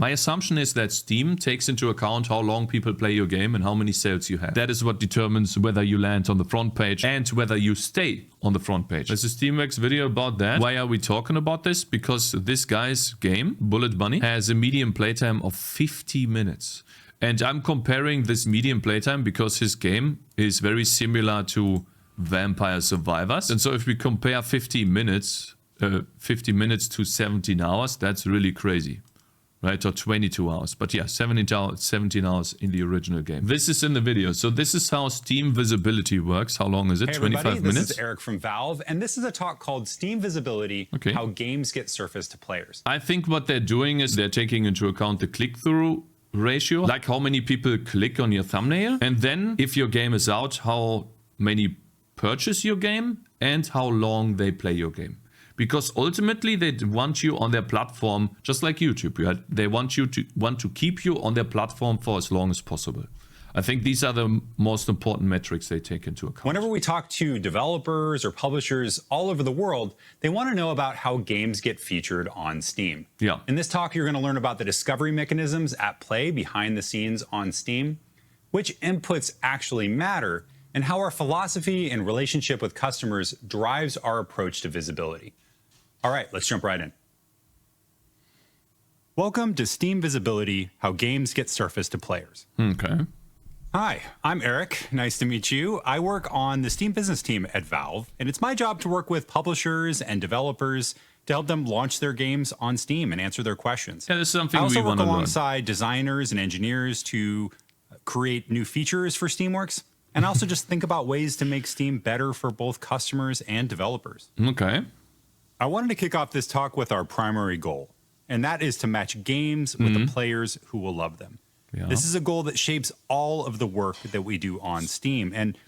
My assumption is that Steam takes into account how long people play your game and how many sales you have. That is what determines whether you land on the front page and whether you stay on the front page. There's a Steamworks video about that. Why are we talking about this? Because this guy's game, Bullet Bunny, has a median playtime of 50 minutes. And I'm comparing this median playtime because his game is very similar to Vampire Survivors. And so if we compare 50 minutes to 17 hours, that's really crazy. Right, or 22 hours. But yeah, 17 hours in the original game. This is in the video. So this is how Steam visibility works. How long is it? Hey 25 minutes? This is Eric from Valve, and this is a talk called Steam Visibility, How Games Get Surfaced to Players. I think what they're doing is they're taking into account the click-through ratio, like how many people click on your thumbnail. And then if your game is out, how many purchase your game and how long they play your game. Because ultimately they want you on their platform, just like YouTube. They want to keep you on their platform for as long as possible. I think these are the most important metrics they take into account. Whenever we talk to developers or publishers all over the world, they want to know about how games get featured on Steam. Yeah. In this talk, you're going to learn about the discovery mechanisms at play behind the scenes on Steam, which inputs actually matter, and how our philosophy and relationship with customers drives our approach to visibility. All right, let's jump right in. Welcome to Steam Visibility, How Games Get Surfaced to Players. Okay. Hi, I'm Eric. Nice to meet you. I work on the Steam business team at Valve, and it's my job to work with publishers and developers to help them launch their games on Steam and answer their questions. Yeah, this is something I also we want to work learn. alongside designers and engineers to create new features for Steamworks, and I also just think about ways to make Steam better for both customers and developers. Okay. I wanted to kick off this talk with our primary goal, and that is to match games with the players who will love them. Yeah. This is a goal that shapes all of the work that we do on Steam. And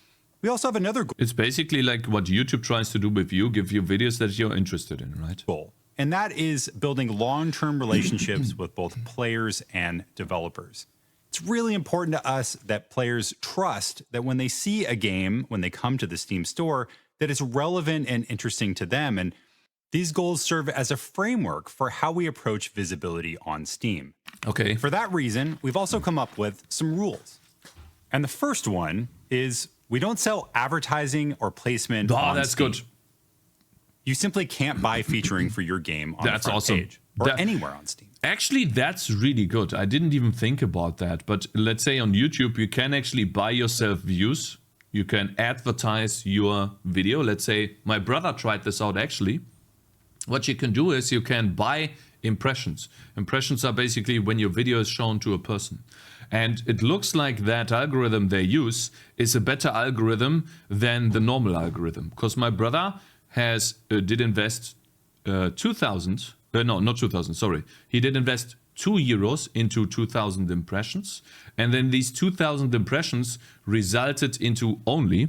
we also have another It's basically like what YouTube tries to do with you, give you videos that you're interested in, right? goal, and that is building long-term relationships with both players and developers. It's really important to us that players trust that when they see a game, when they come to the Steam store, that it's relevant and interesting to them. And these goals serve as a framework for how we approach visibility on Steam. Okay. For that reason, we've also come up with some rules. And the first one is we don't sell advertising or placement on that's Steam. good. You simply can't buy featuring for your game on That's the front awesome. page or anywhere on Steam. Actually, that's really good. I didn't even think about that. But let's say on YouTube, you can actually buy yourself views. You can advertise your video. Let's say my brother tried this out actually. What you can do is you can buy impressions. Impressions are basically when your video is shown to a person. And it looks like that algorithm they use is a better algorithm than the normal algorithm. Because my brother did invest 2,000, not 2,000, sorry. He did invest €2 into 2,000 impressions. And then these 2,000 impressions resulted into only,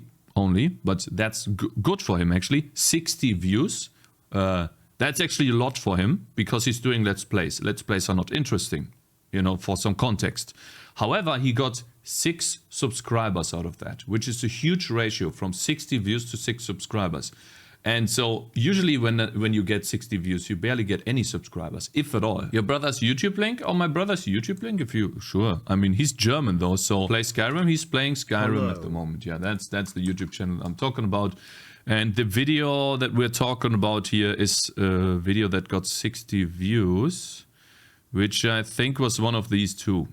but that's good for him actually, 60 views. That's actually a lot for him because he's doing Let's Plays. Let's Plays are not interesting, for some context. However, he got 6 subscribers out of that, which is a huge ratio from 60 views to 6 subscribers. And so usually when you get 60 views, you barely get any subscribers, if at all. Your brother's YouTube link or my brother's YouTube link, sure. I mean, he's German though, so play Skyrim. He's playing Skyrim at the moment. Yeah, that's the YouTube channel I'm talking about. And the video that we're talking about here is a video that got 60 views, which I think was one of these two.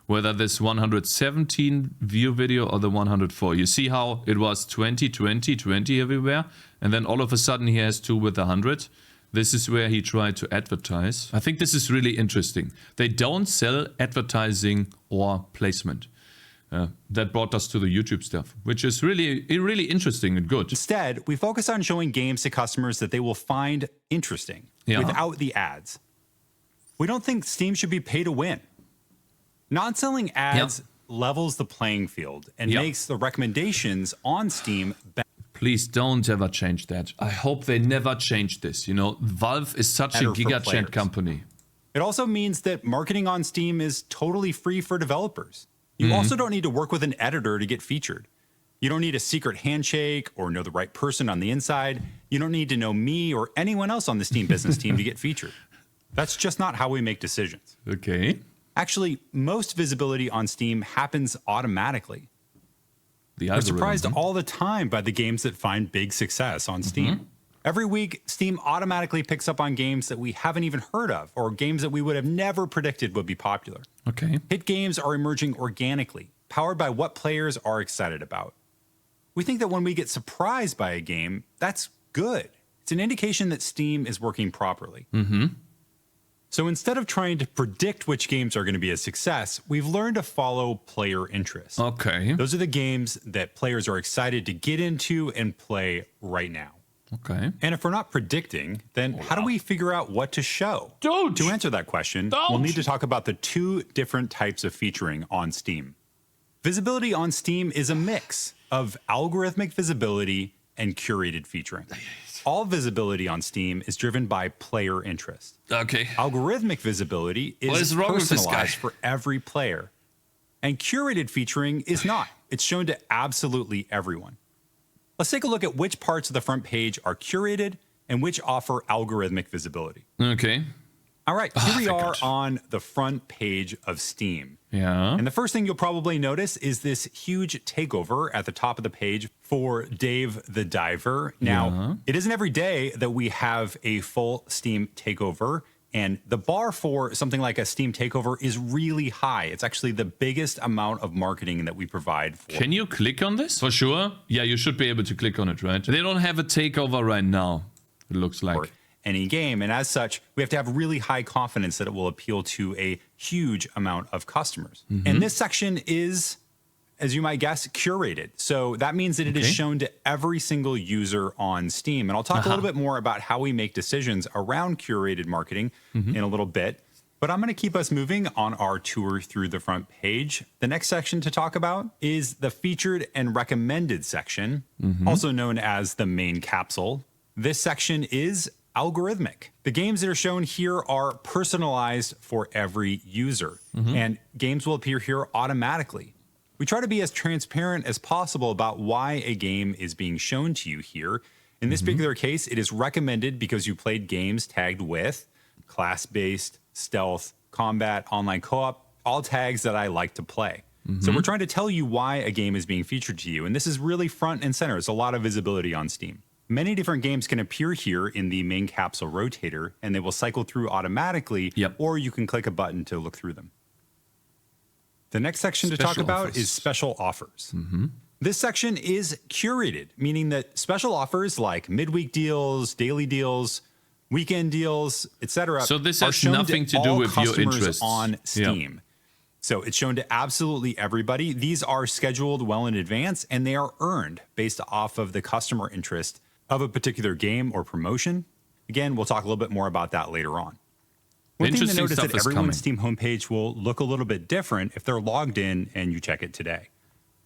Whether this 117 view video or the 104. You see how it was 20, 20, 20 everywhere? And then all of a sudden he has 2 with 100. This is where he tried to advertise. I think this is really interesting. They don't sell advertising or placement. That brought us to the YouTube stuff, which is really interesting and good. Instead, we focus on showing games to customers that they will find interesting without the ads. We don't think Steam should be pay to win. Not selling ads levels the playing field and makes the recommendations on Steam better. Please don't ever change that. I hope they never change this. Valve is such a giga-chat company. It also means that marketing on Steam is totally free for developers. You also don't need to work with an editor to get featured. You don't need a secret handshake or know the right person on the inside. You don't need to know me or anyone else on the Steam business team to get featured. That's just not how we make decisions. Okay. Actually, most visibility on Steam happens automatically. We're surprised all the time by the games that find big success on Steam. Every week, Steam automatically picks up on games that we haven't even heard of, or games that we would have never predicted would be popular. Okay. Hit games are emerging organically, powered by what players are excited about. We think that when we get surprised by a game, that's good. It's an indication that Steam is working properly. So instead of trying to predict which games are going to be a success, we've learned to follow player interest. Okay. Those are the games that players are excited to get into and play right now. Okay. And if we're not predicting, then how do we figure out what to show? To answer that question, we'll need to talk about the two different types of featuring on Steam. Visibility on Steam is a mix of algorithmic visibility and curated featuring. All visibility on Steam is driven by player interest. Okay. Algorithmic visibility is personalized for every player. And curated featuring is not. It's shown to absolutely everyone. Let's take a look at which parts of the front page are curated and which offer algorithmic visibility. Okay. All right, here we are on the front page of Steam. Yeah. And the first thing you'll probably notice is this huge takeover at the top of the page for Dave the Diver. Now, it isn't every day that we have a full Steam takeover, and the bar for something like a Steam takeover is really high. It's actually the biggest amount of marketing that we provide for. Can you click on this? For sure. Yeah, you should be able to click on it, right? They don't have a takeover right now, it looks like. Any game. And as such, we have to have really high confidence that it will appeal to a huge amount of customers. And this section is, as you might guess, curated. So that means that it is shown to every single user on Steam. And I'll talk a little bit more about how we make decisions around curated marketing in a little bit. But I'm going to keep us moving on our tour through the front page. The next section to talk about is the featured and recommended section, also known as the main capsule. This section is algorithmic. The games that are shown here are personalized for every user, and games will appear here automatically. We try to be as transparent as possible about why a game is being shown to you here. In this particular case, it is recommended because you played games tagged with class-based, stealth, combat, online co-op, all tags that I like to play. So we're trying to tell you why a game is being featured to you, and this is really front and center. It's a lot of visibility on Steam. Many different games can appear here in the main capsule rotator, and they will cycle through automatically, or you can click a button to look through them. The next section to talk about is special offers. This section is curated, meaning that special offers like midweek deals, daily deals, weekend deals, etc. So this has nothing to do with your interests on Steam. So it's shown to absolutely everybody. These are scheduled well in advance, and they are earned based off of the customer interest of a particular game or promotion. Again, we'll talk a little bit more about that later on. One thing to note is that everyone's Steam homepage will look a little bit different if they're logged in and you check it today.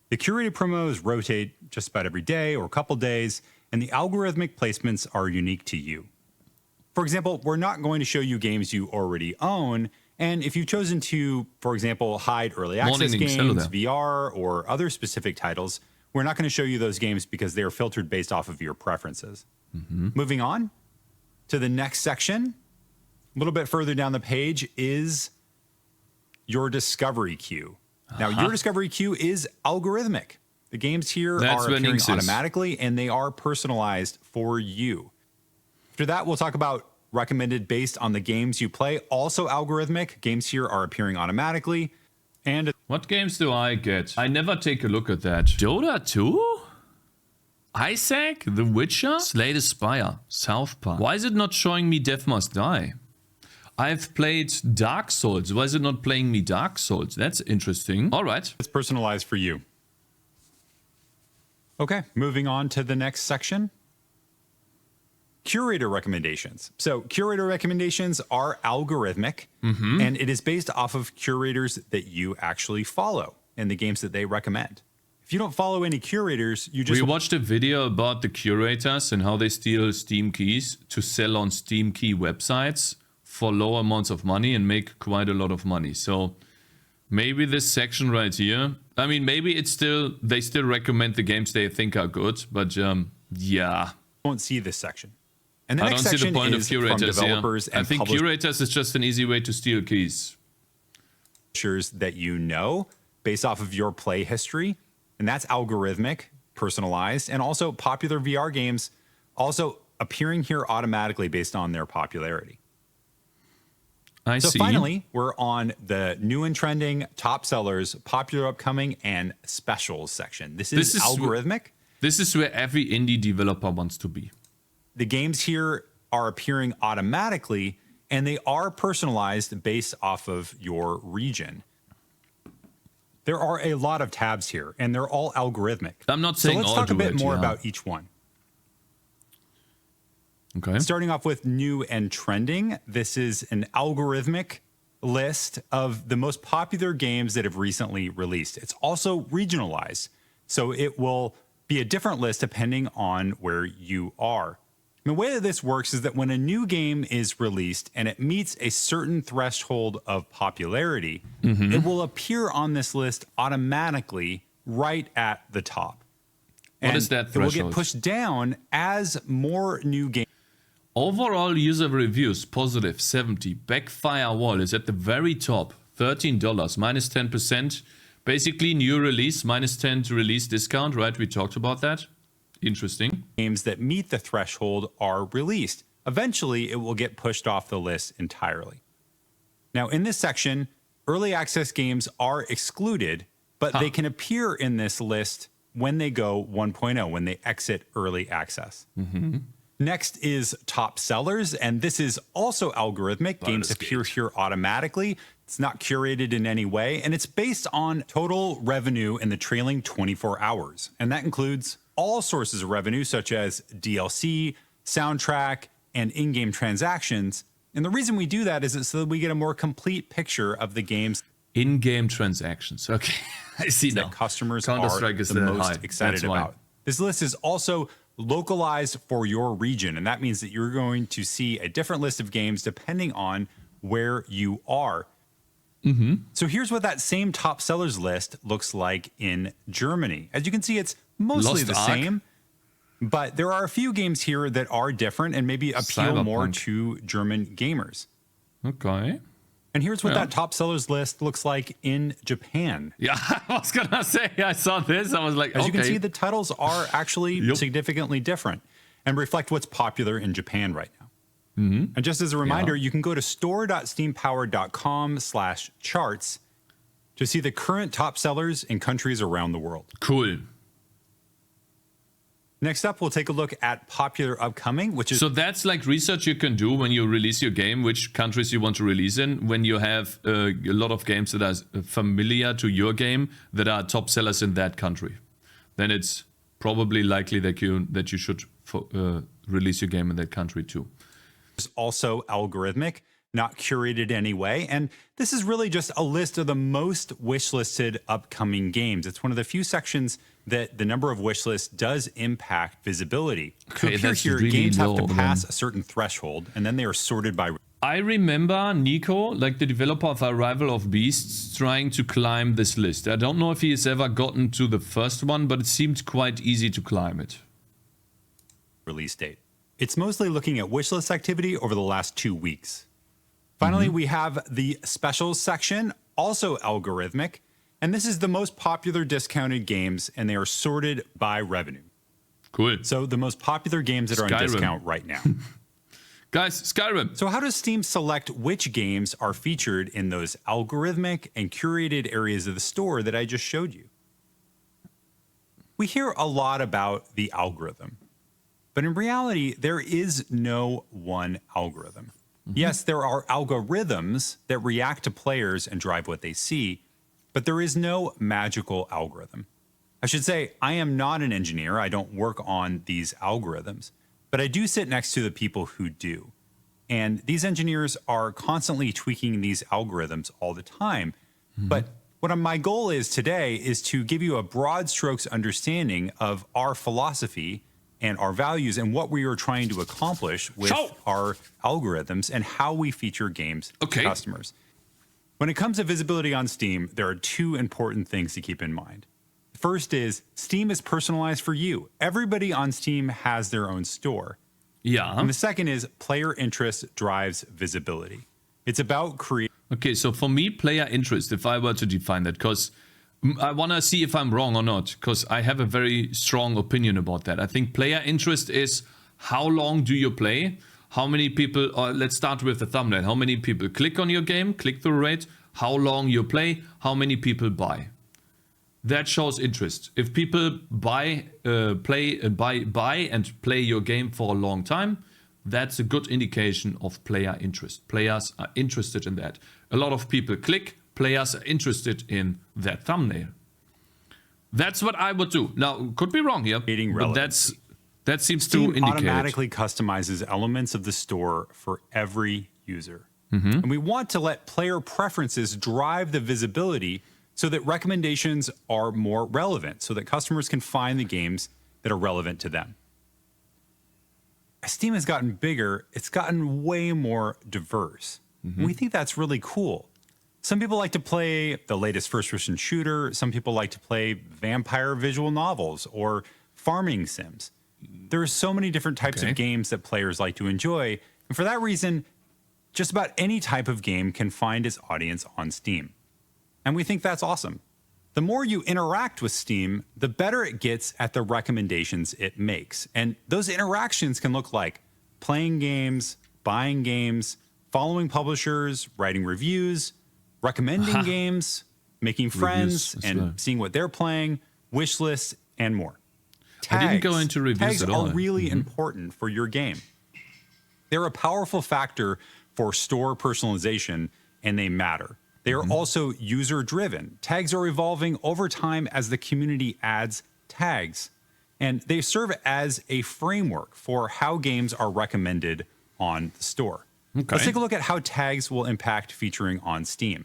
The curated promos rotate just about every day or a couple days, and the algorithmic placements are unique to you. For example, we're not going to show you games you already own, and if you've chosen to, for example, hide early access games, VR, or other specific titles, we're not going to show you those games because they are filtered based off of your preferences. Moving on to the next section, a little bit further down the page is your discovery queue. Now, your discovery queue is algorithmic. The games here are appearing automatically, and they are personalized for you. After that, we'll talk about recommended based on the games you play. Also algorithmic. Games here are appearing automatically. And what games do I get? I never take a look at that. Dota 2? Isaac? The Witcher? Slay the Spire? South Park? Why is it not showing me Death Must Die? I've played Dark Souls. Why is it not playing me Dark Souls? That's interesting. All right. It's personalized for you. Okay, moving on to the next section. Curator recommendations. So curator recommendations are algorithmic, and it is based off of curators that you actually follow and the games that they recommend. If you don't follow any curators, you just... We watched a video about the curators and how they steal Steam keys to sell on Steam key websites for low amounts of money and make quite a lot of money. So maybe this section right here, I mean, maybe it's still, they still recommend the games they think are good, but yeah. Won't see this section. And the I next don't see the section point of is from curators developers here. I and think publishers curators is just an easy way to steal keys. that you know based off of your play history. And that's algorithmic, personalized, and also popular VR games also appearing here automatically based on their popularity. I So see. finally, we're on the new and trending, top sellers, popular upcoming, and specials section. This is algorithmic. This is where every indie developer wants to be. The games here are appearing automatically, and they are personalized based off of your region. There are a lot of tabs here, and they're all algorithmic. I'm not saying so let's all talk a bit more yeah. about each one. Okay. Starting off with new and trending, this is an algorithmic list of the most popular games that have recently released. It's also regionalized, so it will be a different list depending on where you are. And the way that this works is that when a new game is released and it meets a certain threshold of popularity, it will appear on this list automatically right at the top. What is that It will threshold? get pushed down as more new games. Overall user reviews, positive 70. Backfire wall is at the very top, $13, minus 10%. Basically, new release, minus 10 to release discount, right? We talked about that. Interesting. Games that meet the threshold are released. Eventually, it will get pushed off the list entirely. Now, in this section, early access games are excluded, but they can appear in this list when they go 1.0, when they exit early access. Next is top sellers, and this is also algorithmic. Games appear here automatically. It's not curated in any way, and it's based on total revenue in the trailing 24 hours. And that includes all sources of revenue, such as DLC, soundtrack, and in-game transactions. And the reason we do that is so that we get a more complete picture of the games In-game transactions. Okay, I see now. that customers Counter-Strike are is the most high. excited That's why. about. This list is also localized for your region, and that means that you're going to see a different list of games depending on where you are. So here's what that same top sellers list looks like in Germany. As you can see, it's mostly Lost the Ark. same, but there are a few games here that are different and maybe appeal more Cyberpunk. to German gamers. Okay. And here's what Yeah. that top sellers list looks like in Japan. Yeah, I was gonna say, I saw this. I was like, As okay. you can see, the titles are actually Yep. significantly different and reflect what's popular in Japan right now. And just as a reminder, you can go to store.steampower.com/charts to see the current top sellers in countries around the world. Cool. Next up, we'll take a look at popular upcoming, which is So that's like research you can do when you release your game, which countries you want to release in, when you have a lot of games that are familiar to your game that are top sellers in that country. Then it's probably likely that you should release your game in that country too. also algorithmic, not curated anyway. And this is really just a list of the most wishlisted upcoming games. It's one of the few sections that the number of wishlists does impact visibility. To Okay, appear that's here, really games have to low, pass then. a certain threshold, and then they are sorted by. I remember Nico, like the developer of Arrival of Beasts, trying to climb this list. I don't know if he has ever gotten to the first one, but it seemed quite easy to climb it. Release date. It's mostly looking at wishlist activity over the last 2 weeks. Finally, we have the specials section, also algorithmic, and this is the most popular discounted games, and they are sorted by revenue. Cool. So the most popular games that are on Skyrim. discount right now. Guys, Skyrim. So how does Steam select which games are featured in those algorithmic and curated areas of the store that I just showed you? We hear a lot about the algorithm, but in reality, there is no one algorithm. Yes, there are algorithms that react to players and drive what they see, but there is no magical algorithm. I should say, I am not an engineer. I don't work on these algorithms, but I do sit next to the people who do. And these engineers are constantly tweaking these algorithms all the time. But what my goal is today is to give you a broad strokes understanding of our philosophy and our values and what we are trying to accomplish with our algorithms and how we feature games to customers. When it comes to visibility on Steam, there are two important things to keep in mind. First is Steam is personalized for you. Everybody on Steam has their own store. Yeah. And the second is player interest drives visibility. It's about creating. Okay, so for me, player interest, if I were to define that, because I want to see if I'm wrong or not, because I have a very strong opinion about that. I think player interest is how long do you play? How many people, or let's start with the thumbnail. How many people click on your game, click-through rate, how long you play, how many people buy. That shows interest. If people buy and play your game for a long time, that's a good indication of player interest. Players are interested in that. A lot of people click, players are interested in that thumbnail. That's what I would do. Now, could be wrong here, but that seems to indicate. Automatically customizes elements of the store for every user. And we want to let player preferences drive the visibility so that recommendations are more relevant, so that customers can find the games that are relevant to them. As Steam has gotten bigger, it's gotten way more diverse. And we think that's really cool. Some people like to play the latest first-person shooter. Some people like to play vampire visual novels or farming sims. There are so many different types of games that players like to enjoy. And for that reason, just about any type of game can find its audience on Steam. And we think that's awesome. The more you interact with Steam, the better it gets at the recommendations it makes. And those interactions can look like playing games, buying games, following publishers, writing reviews, recommending games, making friends, and seeing what they're playing, wish lists, and more. Tags, I didn't go into reviews at all. Tags are really important for your game. They're a powerful factor for store personalization, and they matter. They are also user-driven. Tags are evolving over time as the community adds tags, and they serve as a framework for how games are recommended on the store. Let's take a look at how tags will impact featuring on Steam.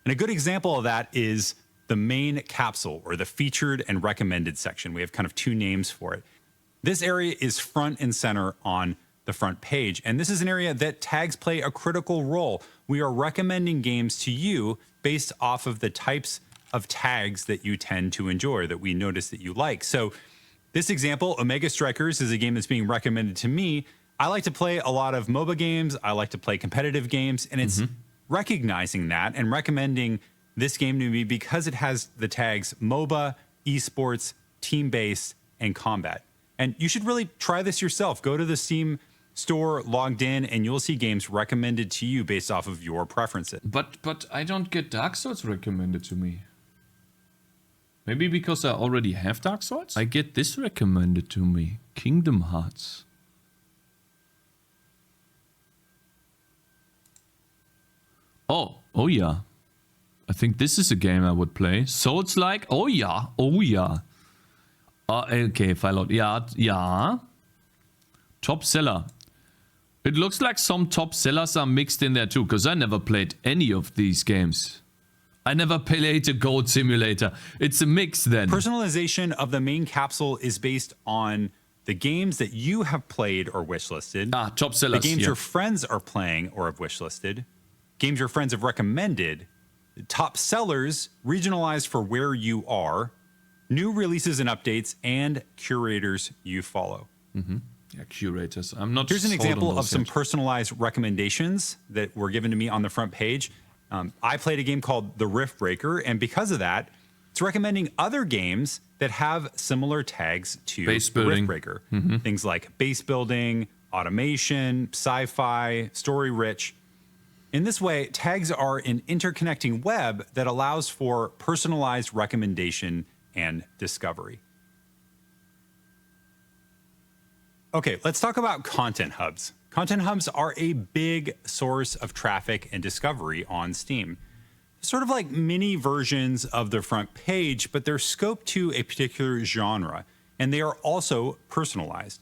And a good example of that is the main capsule, or the featured and recommended section. We have kind of two names for it. This area is front and center on the front page, and this is an area that tags play a critical role. We are recommending games to you based off of the types of tags that you tend to enjoy, that we notice that you like. So this example, Omega Strikers, is a game that's being recommended to me. I like to play a lot of MOBA games. I like to play competitive games, and it's recognizing that and recommending this game to me because it has the tags MOBA, esports, team-based, and combat. And you should really try this yourself. Go to the Steam store, logged in, and you'll see games recommended to you based off of your preferences. But I don't get Dark Souls recommended to me. Maybe because I already have Dark Souls? I get this recommended to me. Kingdom Hearts. Oh yeah. I think this is a game I would play. Souls-like? Oh yeah. Okay, Fallout. Yeah. Top seller. It looks like some top sellers are mixed in there too, because I never played any of these games. I never played a Goat Simulator. It's a mix then. Personalization of the main capsule is based on the games that you have played or wishlisted. Top sellers. The games your friends are playing or have wishlisted. Games your friends have recommended. Top sellers, regionalized for where you are. New releases and updates, and curators you follow. Yeah, curators. I'm not. Here's an example of some personalized recommendations that were given to me on the front page. I played a game called The Rift Breaker, and because of that, it's recommending other games that have similar tags to The Rift Breaker. Things like base building, automation, sci-fi, story-rich. In this way, tags are an interconnecting web that allows for personalized recommendation and discovery. Okay, let's talk about content hubs. Content hubs are a big source of traffic and discovery on Steam. Sort of like mini versions of the front page, but they're scoped to a particular genre, and they are also personalized.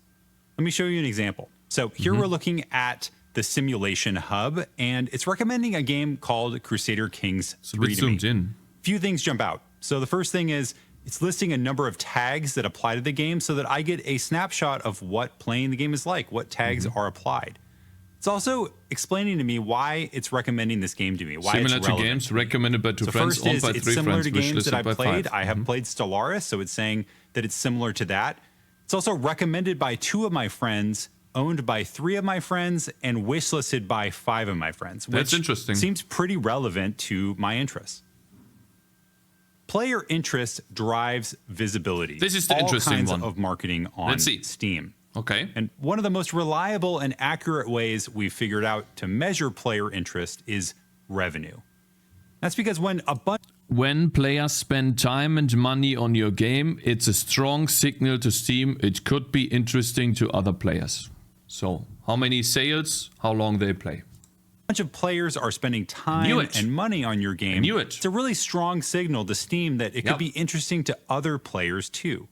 Let me show you an example. So here we're looking at the Simulation Hub, and it's recommending a game called Crusader Kings 3 to me. Few things jump out. So the first thing is it's listing a number of tags that apply to the game so that I get a snapshot of what playing the game is like, what tags are applied. It's also explaining to me why it's recommending this game to me, why similar it's relevant. to games recommended by two friends, owned by 3 friends. It's similar to games that I've played. 5. I have played Stellaris, so it's saying that it's similar to that. It's also recommended by 2 of my friends owned by 3 of my friends and wishlisted by 5 of my friends. That's which interesting. Seems pretty relevant to my interests. Player interest drives visibility. This is the all interesting kinds one. of marketing on Steam. Okay. And one of the most reliable and accurate ways we've figured out to measure player interest is revenue. That's because When players spend time and money on your game, it's a strong signal to Steam it could be interesting to other players. So, how many sales, how long they play. bunch of players are spending time and money on your game. It's a really strong signal to Steam that it could be interesting to other players too.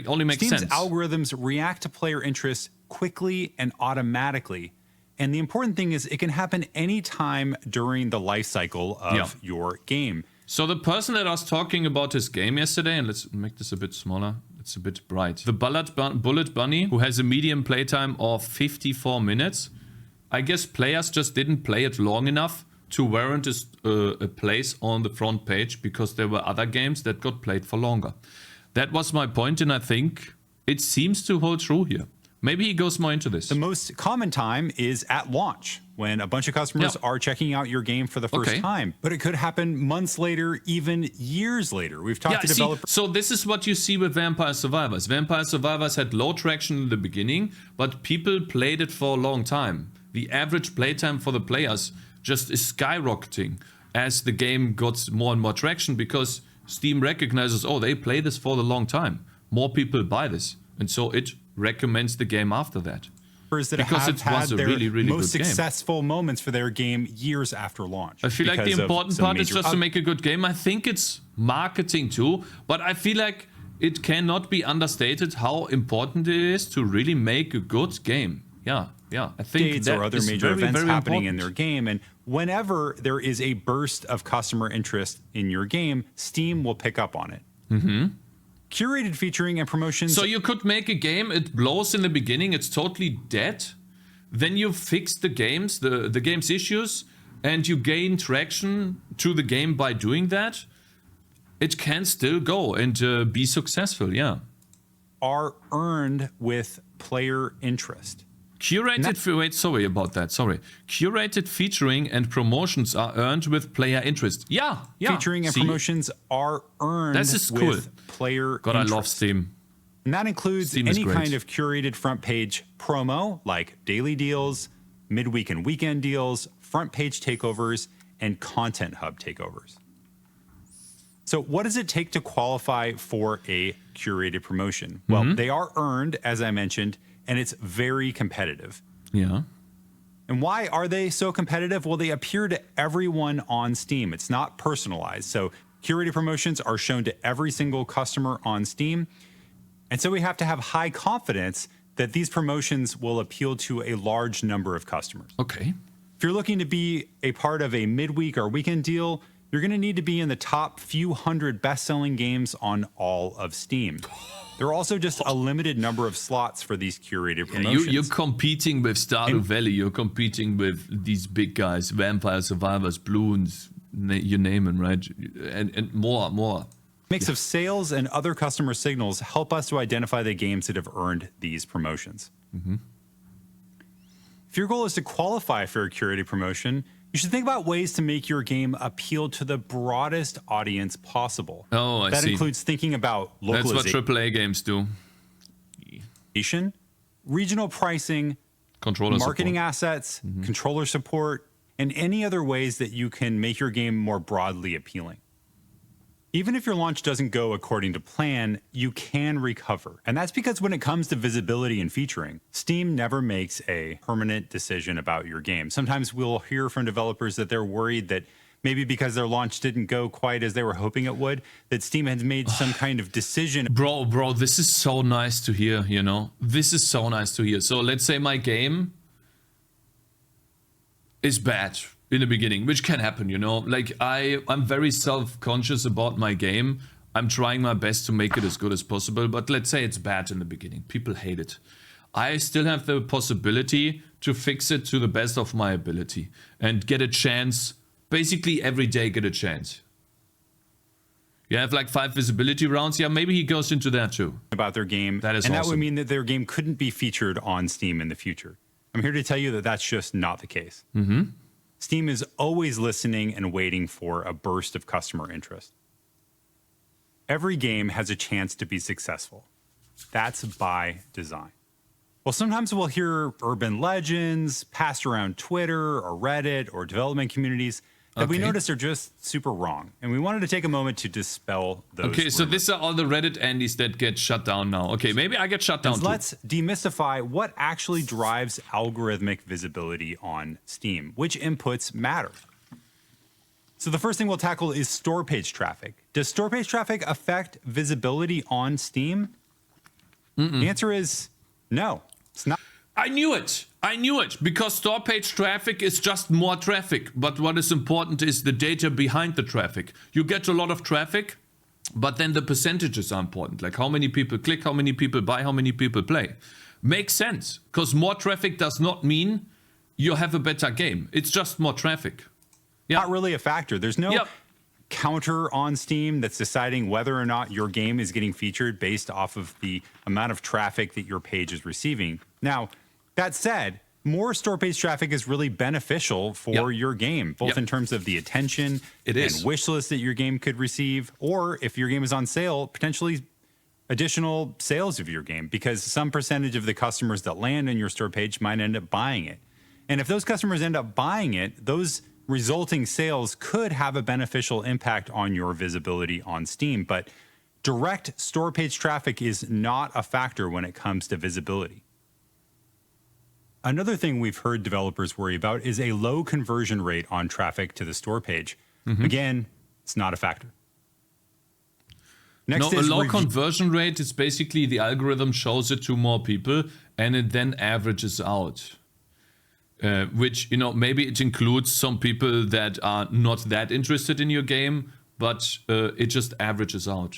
Only makes Steam's sense. algorithms react to player interest quickly and automatically. And the important thing is it can happen anytime during the life cycle of your game. So the person that I was talking about his game yesterday, and let's make this a bit smaller, it's a bit bright. The Bullet Bunny, who has a medium playtime of 54 minutes. I guess players just didn't play it long enough to warrant a place on the front page because there were other games that got played for longer. That was my point, and I think it seems to hold true here. Maybe he goes more into this. The most common time is at launch, when a bunch of customers are checking out your game for the first time. But it could happen months later, even years later. We've talked to developers. So this is what you see with Vampire Survivors. Vampire Survivors had low traction in the beginning, but people played it for a long time. The average playtime for the players just is skyrocketing as the game got more and more traction because Steam recognizes, oh, they play this for a long time. More people buy this. And so it recommends the game after that. That because it was a really, really most good game. successful moments for their game years after launch. I feel like the important part is just to make a good game. I think it's marketing too, but I feel like it cannot be understated how important it is to really make a good game. Yeah. I think that or other is major events very happening important in their game, and whenever there is a burst of customer interest in your game, Steam will pick up on it. Curated featuring and promotions. So you could make a game, it blows in the beginning, it's totally dead. Then you fix the game's issues, and you gain traction to the game by doing that. It can still go and be successful, are earned with player interest. Curated featuring and promotions are earned with player interest. Featuring and promotions are earned with player interest. I love Steam. And that includes any kind of curated front page promo, like daily deals, midweek and weekend deals, front page takeovers, and content hub takeovers. So what does it take to qualify for a curated promotion? Well, they are earned, as I mentioned, and it's very competitive. Yeah. And why are they so competitive? Well, they appear to everyone on Steam. It's not personalized. So curated promotions are shown to every single customer on Steam. And so we have to have high confidence that these promotions will appeal to a large number of customers. Okay. If you're looking to be a part of a midweek or weekend deal, you're going to need to be in the top few hundred best-selling games on all of Steam. There are also just a limited number of slots for these curated promotions. You're competing with Stardew Valley. You're competing with these big guys, Vampire Survivors, Bloons, you name them, right? And more. Mix of sales and other customer signals help us to identify the games that have earned these promotions. If your goal is to qualify for a curated promotion, you should think about ways to make your game appeal to the broadest audience possible. Oh, I see. That includes thinking about localization. That's what AAA games do. Regional pricing, marketing assets, controller support, and any other ways that you can make your game more broadly appealing. Even if your launch doesn't go according to plan, you can recover. And that's because when it comes to visibility and featuring, Steam never makes a permanent decision about your game. Sometimes we'll hear from developers that they're worried that maybe because their launch didn't go quite as they were hoping it would, that Steam has made some kind of decision. Bro, this is so nice to hear, you know? This is so nice to hear. So let's say my game is bad in the beginning, which can happen, you know? Like, I'm very self-conscious about my game. I'm trying my best to make it as good as possible, but let's say it's bad in the beginning. People hate it. I still have the possibility to fix it to the best of my ability and get a chance, basically every day get a chance. You have like 5 visibility rounds. Yeah, maybe he goes into that too. About their game. That is and awesome. That would mean that their game couldn't be featured on Steam in the future. I'm here to tell you that that's just not the case. Steam is always listening and waiting for a burst of customer interest. Every game has a chance to be successful. That's by design. Well, sometimes we'll hear urban legends passed around Twitter or Reddit or development communities that we notice are just super wrong. And we wanted to take a moment to dispel those Okay, so rumors. these are all the Reddit Andys that get shut down now. Okay, maybe I get shut down too. Let's demystify what actually drives algorithmic visibility on Steam, which inputs matter. So the first thing we'll tackle is store page traffic. Does store page traffic affect visibility on Steam? The answer is no, it's not. I knew it. I knew it, because store page traffic is just more traffic. But what is important is the data behind the traffic. You get a lot of traffic, but then the percentages are important. Like how many people click, how many people buy, how many people play. Makes sense, because more traffic does not mean you have a better game. It's just more traffic. Yeah. Not really a factor. There's no counter on Steam that's deciding whether or not your game is getting featured based off of the amount of traffic that your page is receiving. Now, that said, more store page traffic is really beneficial for your game, both in terms of the attention and wish list that your game could receive, or if your game is on sale, potentially additional sales of your game, because some percentage of the customers that land on your store page might end up buying it. And if those customers end up buying it, those resulting sales could have a beneficial impact on your visibility on Steam. But direct store page traffic is not a factor when it comes to visibility. Another thing we've heard developers worry about is a low conversion rate on traffic to the store page. Again, it's not a factor. Next is a low conversion rate is basically the algorithm shows it to more people and it then averages out. Which, you know, maybe it includes some people that are not that interested in your game, but it just averages out.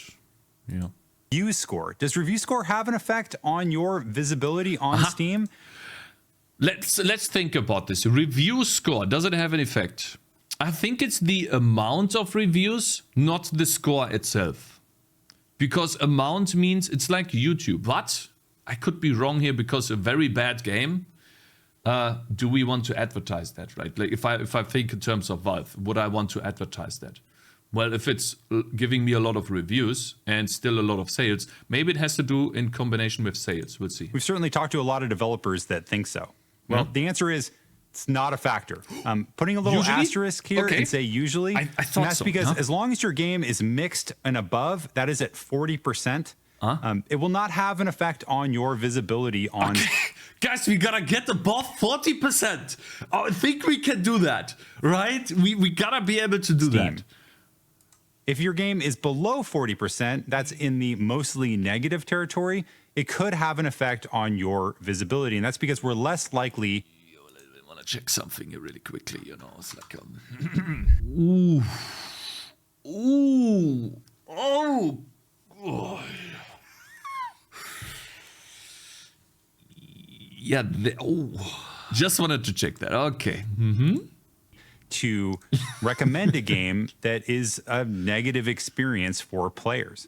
Yeah. Review score. Does review score have an effect on your visibility on Steam? Let's think about this. Review score, does it have an effect? I think it's the amount of reviews, not the score itself. Because amount means it's like YouTube. But I could be wrong here, because a very bad game, do we want to advertise that, right? Like if I think in terms of Valve, would I want to advertise that? Well, if it's giving me a lot of reviews and still a lot of sales, maybe it has to do in combination with sales. We'll see. We've certainly talked to a lot of developers that think so. Well, the answer is it's not a factor. Putting a little asterisk here and say usually. I thought and that's so, because as long as your game is mixed and above, that is at 40%, it will not have an effect on your visibility on... Guys, we gotta get above 40%. I think we can do that, right? We gotta be able to do that. If your game is below 40%, that's in the mostly negative territory, it could have an effect on your visibility. And that's because we're less likely... I want to check something here really quickly, you know. It's like... Ooh. Ooh. Oh. Oh. Yeah, just wanted to check that. Okay. To recommend a game that is a negative experience for players.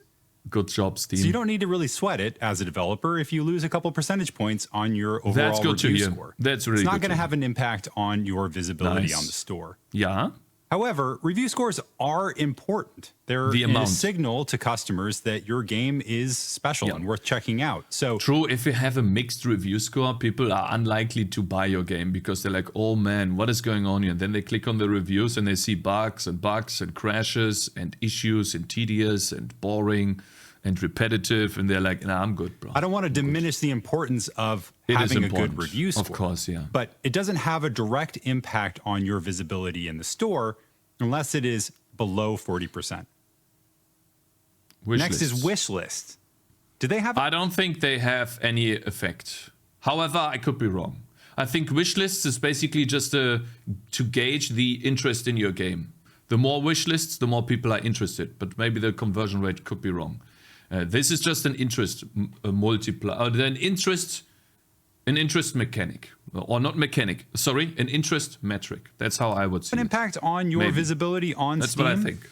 Good job, Steam. So you don't need to really sweat it as a developer if you lose a couple percentage points on your overall review score. That's really good. It's not going to have an impact on your visibility on the store. Yeah. However, review scores are important. They're a signal to customers that your game is special and worth checking out. So true, if you have a mixed review score, people are unlikely to buy your game because they're like, oh man, what is going on here? And then they click on the reviews and they see bugs and crashes and issues and tedious and boring and repetitive. And they're like, nah, I'm good, bro. I don't want to diminish the importance of having a good review score. Of course, yeah. But it doesn't have a direct impact on your visibility in the store unless it is below 40%. Next is wish list. Do they have? I don't think they have any effect. However, I could be wrong. I think wish lists is basically just to gauge the interest in your game. The more wish lists, the more people are interested. But maybe the conversion rate could be wrong. This is just an interest multiplier, an interest mechanic, or not mechanic. Sorry, an interest metric. That's how I would see an impact on your visibility on Steam. That's what I think.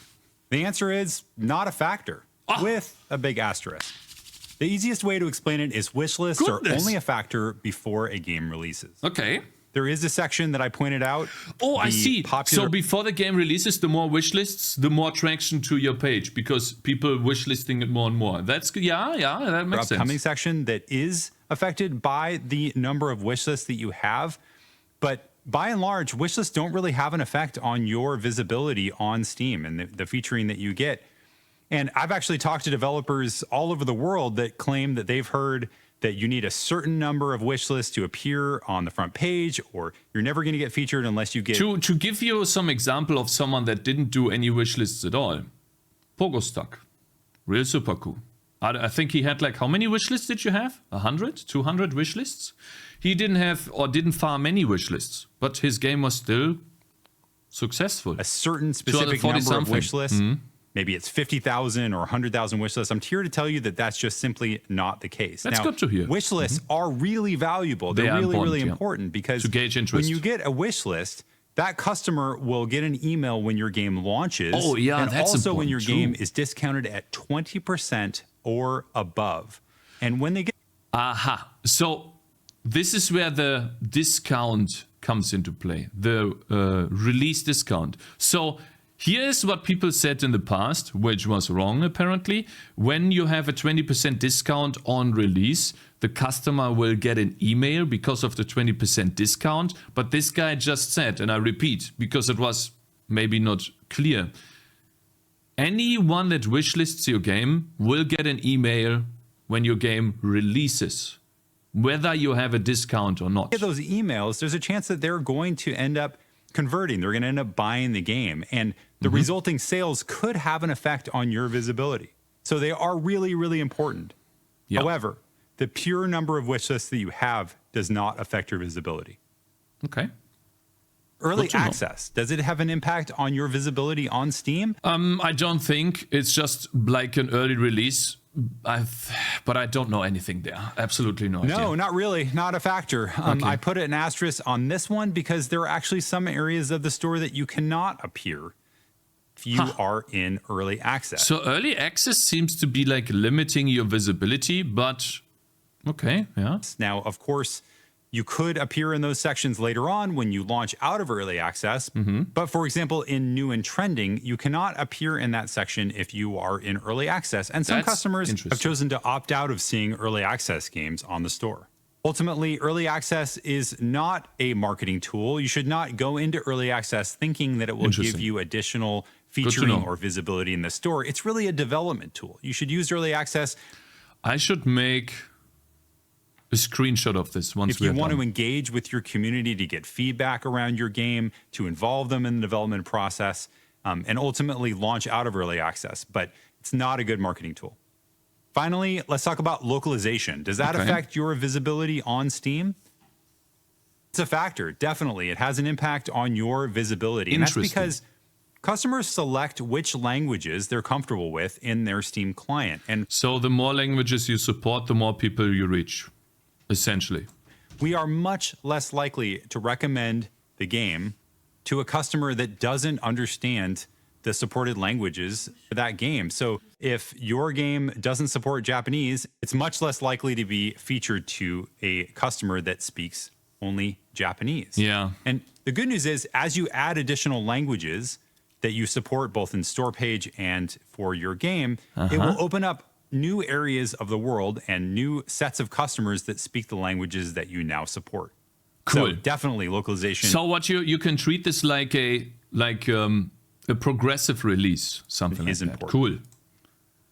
The answer is not a factor with a big asterisk. The easiest way to explain it is wishlists are only a factor before a game releases. Okay. There is a section that I pointed out. Oh, I see. So before the game releases, the more wishlists, the more traction to your page because people wishlisting it more and more. That's that makes sense. Upcoming section that is affected by the number of wishlists that you have, but by and large, wishlists don't really have an effect on your visibility on Steam and the featuring that you get. And I've actually talked to developers all over the world that claim that they've heard that you need a certain number of wish lists to appear on the front page, or you're never going to get featured unless you get... To give you some example of someone that didn't do any wish lists at all. Pogostuck. Real super cool. I think he had like, how many wish lists did you have? 100? 200 wish lists? He didn't have or didn't farm any wish lists, but his game was still successful. A certain specific number of wish lists. Maybe it's 50,000 or 100,000 wish lists. I'm here to tell you that that's just simply not the case. That's good to hear. Wish lists are really valuable. They're really important because to gauge interest. When you get a wish list, that customer will get an email when your game launches. Oh, yeah, and that's also when your too. game is discounted at 20% or above. And when they get... Aha. So this is where the discount comes into play. The release discount. So... here is what people said in the past, which was wrong apparently. When you have a 20% discount on release, the customer will get an email because of the 20% discount. But this guy just said, and I repeat, because it was maybe not clear, anyone that wishlists your game will get an email when your game releases, whether you have a discount or not. Get those emails, there's a chance that they're going to end up converting. They're going to end up buying the game, and the resulting sales could have an effect on your visibility. So they are really, really important. Yep. However, the pure number of wish lists that you have does not affect your visibility. Okay. Early access, does it have an impact on your visibility on Steam? I don't think. It's just like an early release. But I don't know anything there. Absolutely no idea. No, not really. Not a factor. Okay. I put an asterisk on this one because there are actually some areas of the store that you cannot appear if you are in early access. So early access seems to be like limiting your visibility, but okay, yeah. Now, of course, you could appear in those sections later on when you launch out of early access. But for example, in new and trending, you cannot appear in that section if you are in early access. And some customers have chosen to opt out of seeing early access games on the store. Ultimately, early access is not a marketing tool. You should not go into early access thinking that it will give you additional featuring or visibility in the store. It's really a development tool. You should use early access. I should make a screenshot of this once we if you want to engage with your community to get feedback around your game, to involve them in the development process, and ultimately launch out of early access. But it's not a good marketing tool. Finally, let's talk about localization. Does that affect your visibility on Steam? It's a factor, definitely. It has an impact on your visibility. And that's because customers select which languages they're comfortable with in their Steam client. And so the more languages you support, the more people you reach, essentially. We are much less likely to recommend the game to a customer that doesn't understand the supported languages for that game. So if your game doesn't support Japanese, it's much less likely to be featured to a customer that speaks only Japanese. Yeah. And the good news is, as you add additional languages that you support both in store page and for your game, it will open up new areas of the world and new sets of customers that speak the languages that you now support. Cool. So definitely localization. So what you can treat this like a progressive release, something like that. Important. Cool.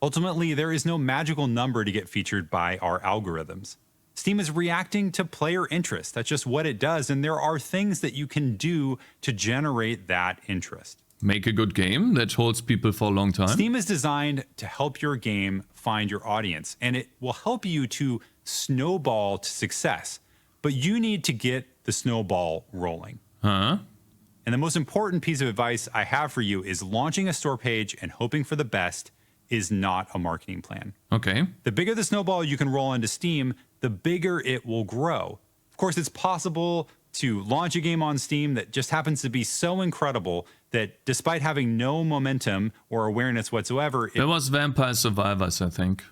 Ultimately, there is no magical number to get featured by our algorithms. Steam is reacting to player interest. That's just what it does. And there are things that you can do to generate that interest. Make a good game that holds people for a long time. Steam is designed to help your game find your audience, and it will help you to snowball to success. But you need to get the snowball rolling. And the most important piece of advice I have for you is launching a store page and hoping for the best is not a marketing plan. Okay. The bigger the snowball you can roll into Steam, the bigger it will grow. Of course, it's possible to launch a game on Steam that just happens to be so incredible that despite having no momentum or awareness whatsoever, it There was Vampire Survivors, I think.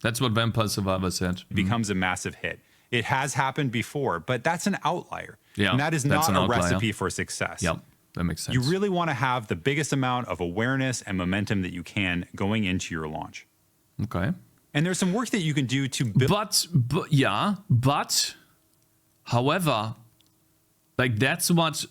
That's what Vampire Survivors said. becomes a massive hit. It has happened before, but that's an outlier. Yeah, and that is that's not an a outlier. recipe for success. Yep, that makes sense. You really want to have the biggest amount of awareness and momentum that you can going into your launch. Okay. And there's some work that you can do to build. But, however, like that's what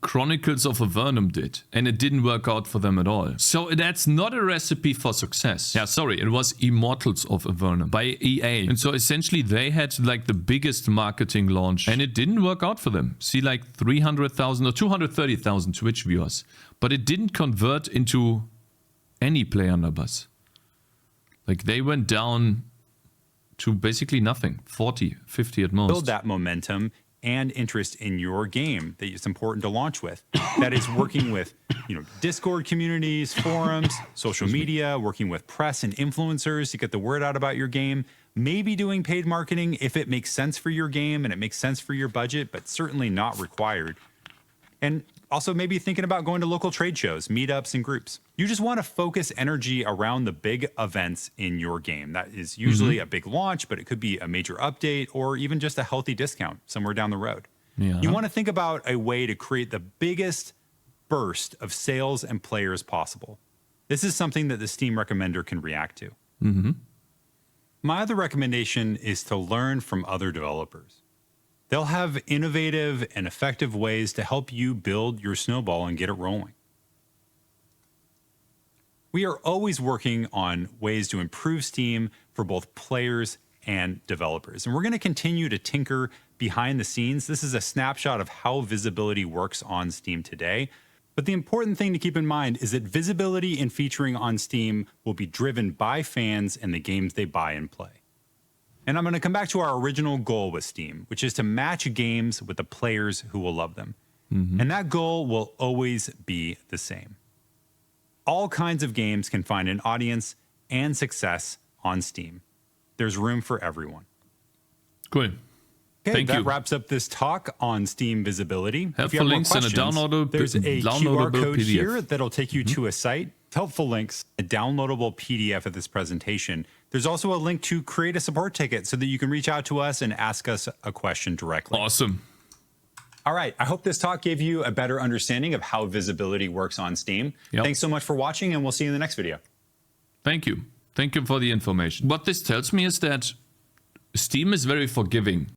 Chronicles of Avernum did, and it didn't work out for them at all. So that's not a recipe for success. Yeah, sorry, it was Immortals of Avernum by EA. And so essentially they had like the biggest marketing launch, and it didn't work out for them. See, like 300,000 or 230,000 Twitch viewers, but it didn't convert into any player numbers. Like they went down to basically nothing, 40, 50 at most. Build that momentum and interest in your game that it's important to launch with. That is working with, Discord communities, forums, social media, working with press and influencers to get the word out about your game. Maybe doing paid marketing if it makes sense for your game and it makes sense for your budget, but certainly not required. And also maybe thinking about going to local trade shows, meetups, and groups. You just want to focus energy around the big events in your game. That is usually a big launch, but it could be a major update or even just a healthy discount somewhere down the road. Yeah. You want to think about a way to create the biggest burst of sales and players possible. This is something that the Steam Recommender can react to. My other recommendation is to learn from other developers. They'll have innovative and effective ways to help you build your snowball and get it rolling. We are always working on ways to improve Steam for both players and developers. And we're going to continue to tinker behind the scenes. This is a snapshot of how visibility works on Steam today. But the important thing to keep in mind is that visibility and featuring on Steam will be driven by fans and the games they buy and play. And I'm going to come back to our original goal with Steam, which is to match games with the players who will love them. And that goal will always be the same. All kinds of games can find an audience and success on Steam. There's room for everyone. Cool. Okay, Thank that you. wraps up this talk on Steam visibility. If you Helpful have more links and a questions, there's a QR downloadable code PDF. here that'll take you to a site. Helpful links, a downloadable PDF of this presentation. There's also a link to create a support ticket so that you can reach out to us and ask us a question directly. Awesome. All right, I hope this talk gave you a better understanding of how visibility works on Steam. Yep. Thanks so much for watching, and we'll see you in the next video. Thank you. Thank you for the information. What this tells me is that Steam is very forgiving.